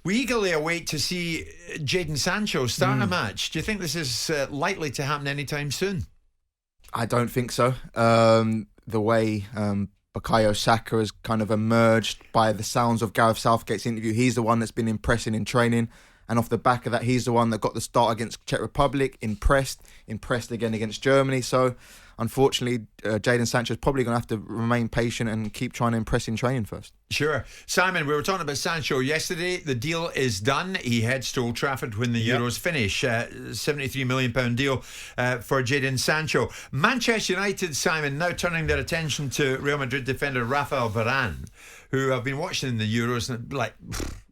We eagerly await to see Jadon Sancho start a match. Do you think this is likely to happen anytime soon? I don't think so. The way Bukayo Saka has kind of emerged by the sounds of Gareth Southgate's interview, he's the one that's been impressing in training. And off the back of that, he's the one that got the start against Czech Republic, impressed again against Germany. So, unfortunately, Jadon Sancho is probably going to have to remain patient and keep trying to impress in training first. Sure. Simon, we were talking about Sancho yesterday. The deal is done. He heads to Old Trafford when the Euros finish. £73 million deal for Jadon Sancho. Manchester United, Simon, now turning their attention to Real Madrid defender Rafael Varane, who have been watching the Euros and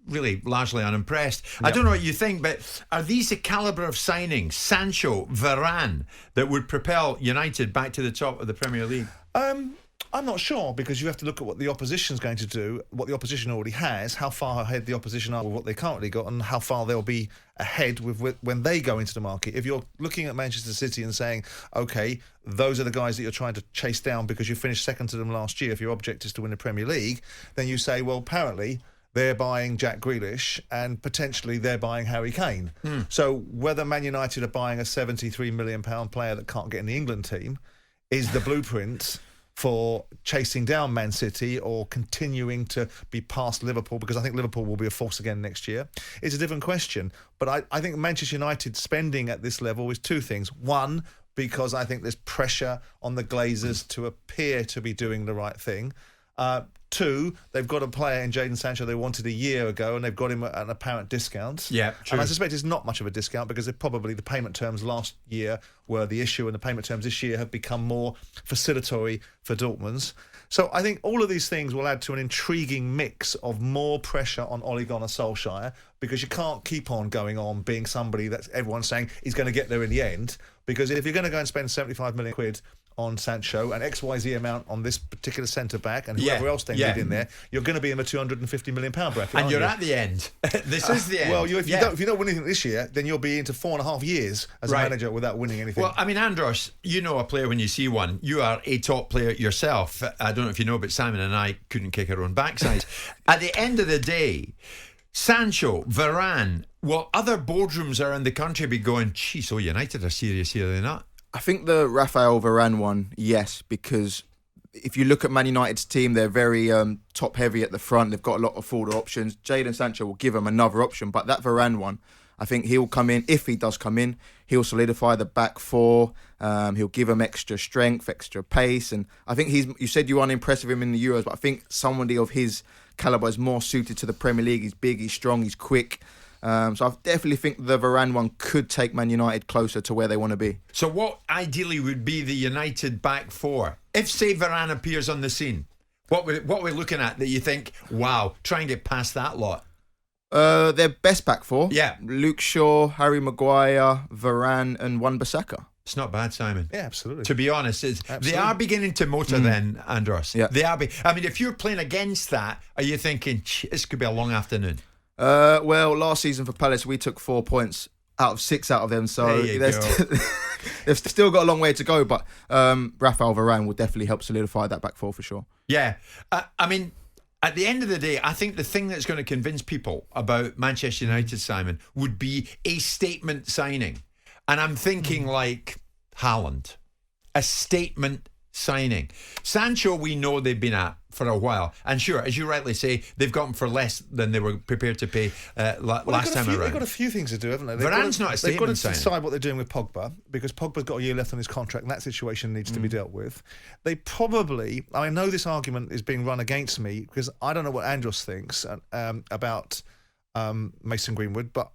really largely unimpressed. Yep. I don't know what you think, but are these the calibre of signings, Sancho, Varane, that would propel United back to the top of the Premier League? I'm not sure, because you have to look at what the opposition's going to do, what the opposition already has, how far ahead the opposition are with what they currently got, and how far they'll be ahead with when they go into the market. If you're looking at Manchester City and saying, OK, those are the guys that you're trying to chase down because you finished second to them last year, if your object is to win the Premier League, then you say, well, apparently they're buying Jack Grealish and potentially they're buying Harry Kane. So whether Man United are buying a £73 million player that can't get in the England team is the blueprint for chasing down Man City or continuing to be past Liverpool, because I think Liverpool will be a force again next year. It's a different question. But I think Manchester United spending at this level is two things. One, because I think there's pressure on the Glazers to appear to be doing the right thing. Two, they've got a player in Jadon Sancho they wanted a year ago, and they've got him at an apparent discount. Yeah, true. And I suspect it's not much of a discount, because probably the payment terms last year were the issue, and the payment terms this year have become more facilitatory for Dortmund's. So I think all of these things will add to an intriguing mix of more pressure on Ole Gunnar Solskjaer, because you can't keep on going on being somebody that everyone's saying is going to get there in the end. Because if you're going to go and spend 75 million quid on Sancho and XYZ amount on this particular centre-back and whoever else they need in there, you're going to be in the £250 million bracket. And you're at the end. This is the end. Well, if you don't win anything this year, then you'll be into 4.5 years as a manager without winning anything. Well, I mean, Andros, you know a player when you see one. You are a top player yourself. I don't know if you know, but Simon and I couldn't kick our own backsides. At the end of the day, Sancho, Varane, well, other boardrooms around the country be going, geez, so United are serious here, are they not? I think the Rafael Varane one, yes, because if you look at Man United's team, they're very top-heavy at the front. They've got a lot of forward options. Jadon Sancho will give them another option, but that Varane one, I think he'll come in. If he does come in, he'll solidify the back four. He'll give them extra strength, extra pace, and I think you said you weren't impressed with him in the Euros, but I think somebody of his calibre is more suited to the Premier League. He's big, he's strong, he's quick. So I definitely think the Varane one could take Man United closer to where they want to be. So what ideally would be the United back four? If, say, Varane appears on the scene, what we're looking at that you think, wow, try and get past that lot? Their best back four? Yeah. Luke Shaw, Harry Maguire, Varane and Wan-Bissaka. It's not bad, Simon. Yeah, absolutely. To be honest, they are beginning to motor then, Andros. Yeah. They are. I mean, if you're playing against that, are you thinking, this could be a long afternoon? Well, last season for Palace, we took 4 points out of 6 out of them. So they've still got a long way to go. But Rafael Varane will definitely help solidify that back four for sure. Yeah. I mean, at the end of the day, I think the thing that's going to convince people about Manchester United, Simon, would be a statement signing. And I'm thinking like Haaland. A statement signing. Sancho, we know they've been at for a while, and sure, as you rightly say, they've got him for less than they were prepared to pay last time around. They've got a few things to do, haven't they? Varane's not a statement. They've got to decide what they're doing with Pogba, because Pogba's got a year left on his contract, and that situation needs to be dealt with. They probably, I know this argument is being run against me because I don't know what Andros thinks about Mason Greenwood, but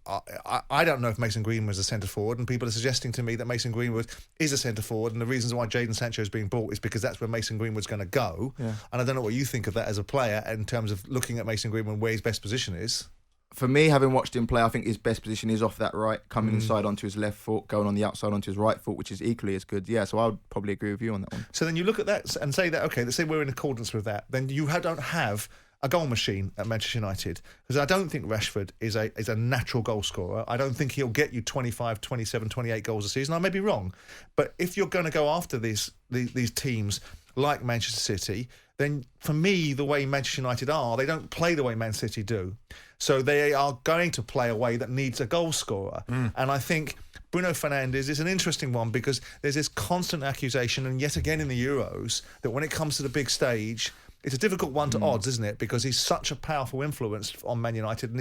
I don't know if Mason Greenwood is a centre forward, and people are suggesting to me that Mason Greenwood is a centre forward, and the reasons why Jadon Sancho is being bought is because that's where Mason Greenwood's going to go. And I don't know what you think of that as a player in terms of looking at Mason Greenwood, where his best position is. For me, having watched him play, I think his best position is off that right, coming inside onto his left foot, going on the outside onto his right foot, which is equally as good. Yeah, so I would probably agree with you on that one. So then you look at that and say that, okay, let's say we're in accordance with that, then you don't have a goal machine at Manchester United, because I don't think Rashford is a natural goal scorer. I don't think he'll get you 25, 27, 28 goals a season. I may be wrong, but if you're going to go after these teams like Manchester City, then for me, the way Manchester United are, they don't play the way Man City do. So they are going to play a way that needs a goal scorer. And I think Bruno Fernandes is an interesting one because there's this constant accusation, and yet again in the Euros, that when it comes to the big stage, it's a difficult one to odds, isn't it? Because he's such a powerful influence on Man United, and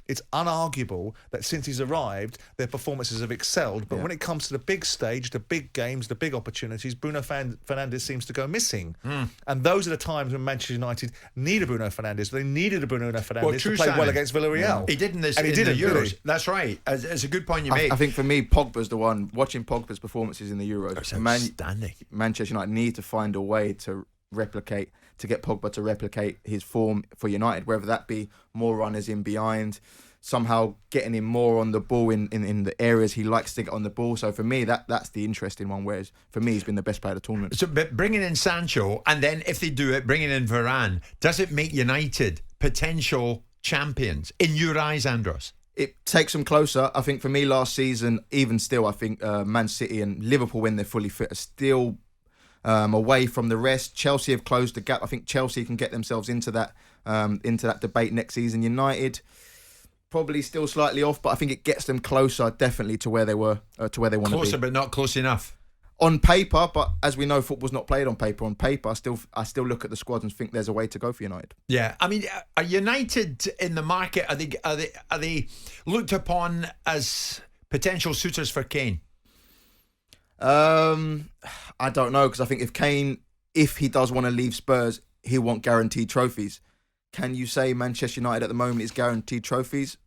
it's unarguable that since he's arrived, their performances have excelled. But when it comes to the big stage, the big games, the big opportunities, Bruno Fernandes seems to go missing. And those are the times when Manchester United need a Bruno Fernandes. They needed a Bruno Fernandes to play well against Villarreal. He did in the didn't, Euros. did That's right. It's a good point you made. I think for me, Pogba's the one. Watching Pogba's performances in the Euros, outstanding. Manchester United need to find a way to get Pogba to replicate his form for United, whether that be more runners in behind, somehow getting him more on the ball in the areas he likes to get on the ball. So for me, that's the interesting one, whereas for me, he's been the best player of the tournament. So but bringing in Sancho, and then if they do it, bringing in Varane, does it make United potential champions in your eyes, Andros? It takes them closer. I think for me last season, even still, I think Man City and Liverpool, when they're fully fit, are still away from the rest. Chelsea have closed the gap. I think Chelsea can get themselves into that debate next season. United probably still slightly off, but I think it gets them closer, definitely, to where they were, to where they want to be. Closer, but not close enough. On paper, but as we know, football's not played on paper. On paper, I still look at the squad and think there's a way to go for United. Yeah, I mean, are United in the market? Are they looked upon as potential suitors for Kane? I don't know, because I think if Kane, if he does want to leave Spurs, he'll want guaranteed trophies. Can you say Manchester United at the moment is guaranteed trophies?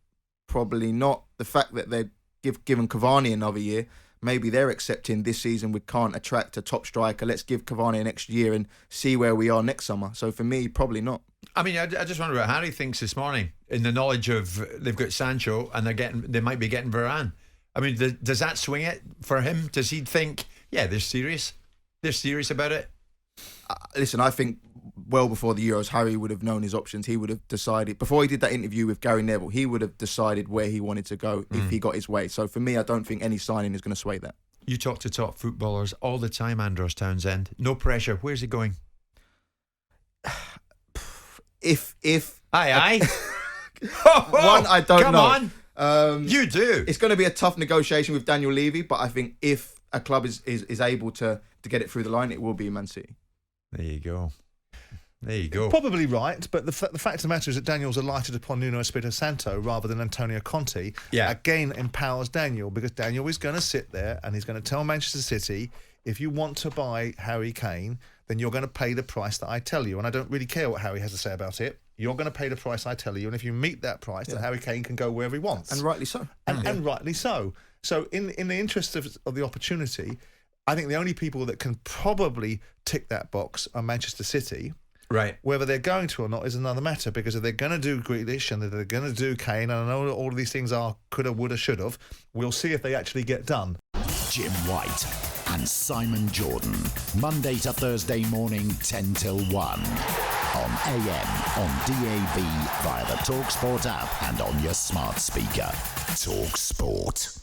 Probably not. The fact that they've given Cavani another year, maybe they're accepting this season we can't attract a top striker. Let's give Cavani an extra year and see where we are next summer. So for me, probably not. I mean, I just wonder what Harry thinks this morning in the knowledge of they've got Sancho and they might be getting Varane. I mean, does that swing it for him? Does he think, yeah, they're serious? They're serious about it? Listen, I think well before the Euros, Harry would have known his options. He would have decided, before he did that interview with Gary Neville, he would have decided where he wanted to go if he got his way. So for me, I don't think any signing is going to sway that. You talk to top footballers all the time, Andros Townsend. No pressure. Where's he going? If Aye. One, I don't know. Come on. You do. It's going to be a tough negotiation with Daniel Levy, but I think if a club is able to get it through the line, it will be Man City. There you go. There you go. Probably right, but the fact of the matter is that Daniel's alighted upon Nuno Espirito Santo rather than Antonio Conte. Yeah. Again, empowers Daniel, because Daniel is going to sit there and he's going to tell Manchester City, if you want to buy Harry Kane, then you're going to pay the price that I tell you. And I don't really care what Harry has to say about it. You're going to pay the price I tell you. And if you meet that price, then Harry Kane can go wherever he wants. And rightly so. And rightly so. So in the interest of the opportunity, I think the only people that can probably tick that box are Manchester City. Right. Whether they're going to or not is another matter, because if they're going to do Grealish and they're going to do Kane, and I know all of these things are coulda, woulda, shoulda, we'll see if they actually get done. Jim White and Simon Jordan, Monday to Thursday morning, 10 till 1. On AM, on DAB, via the talkSPORT app and on your smart speaker. talkSPORT.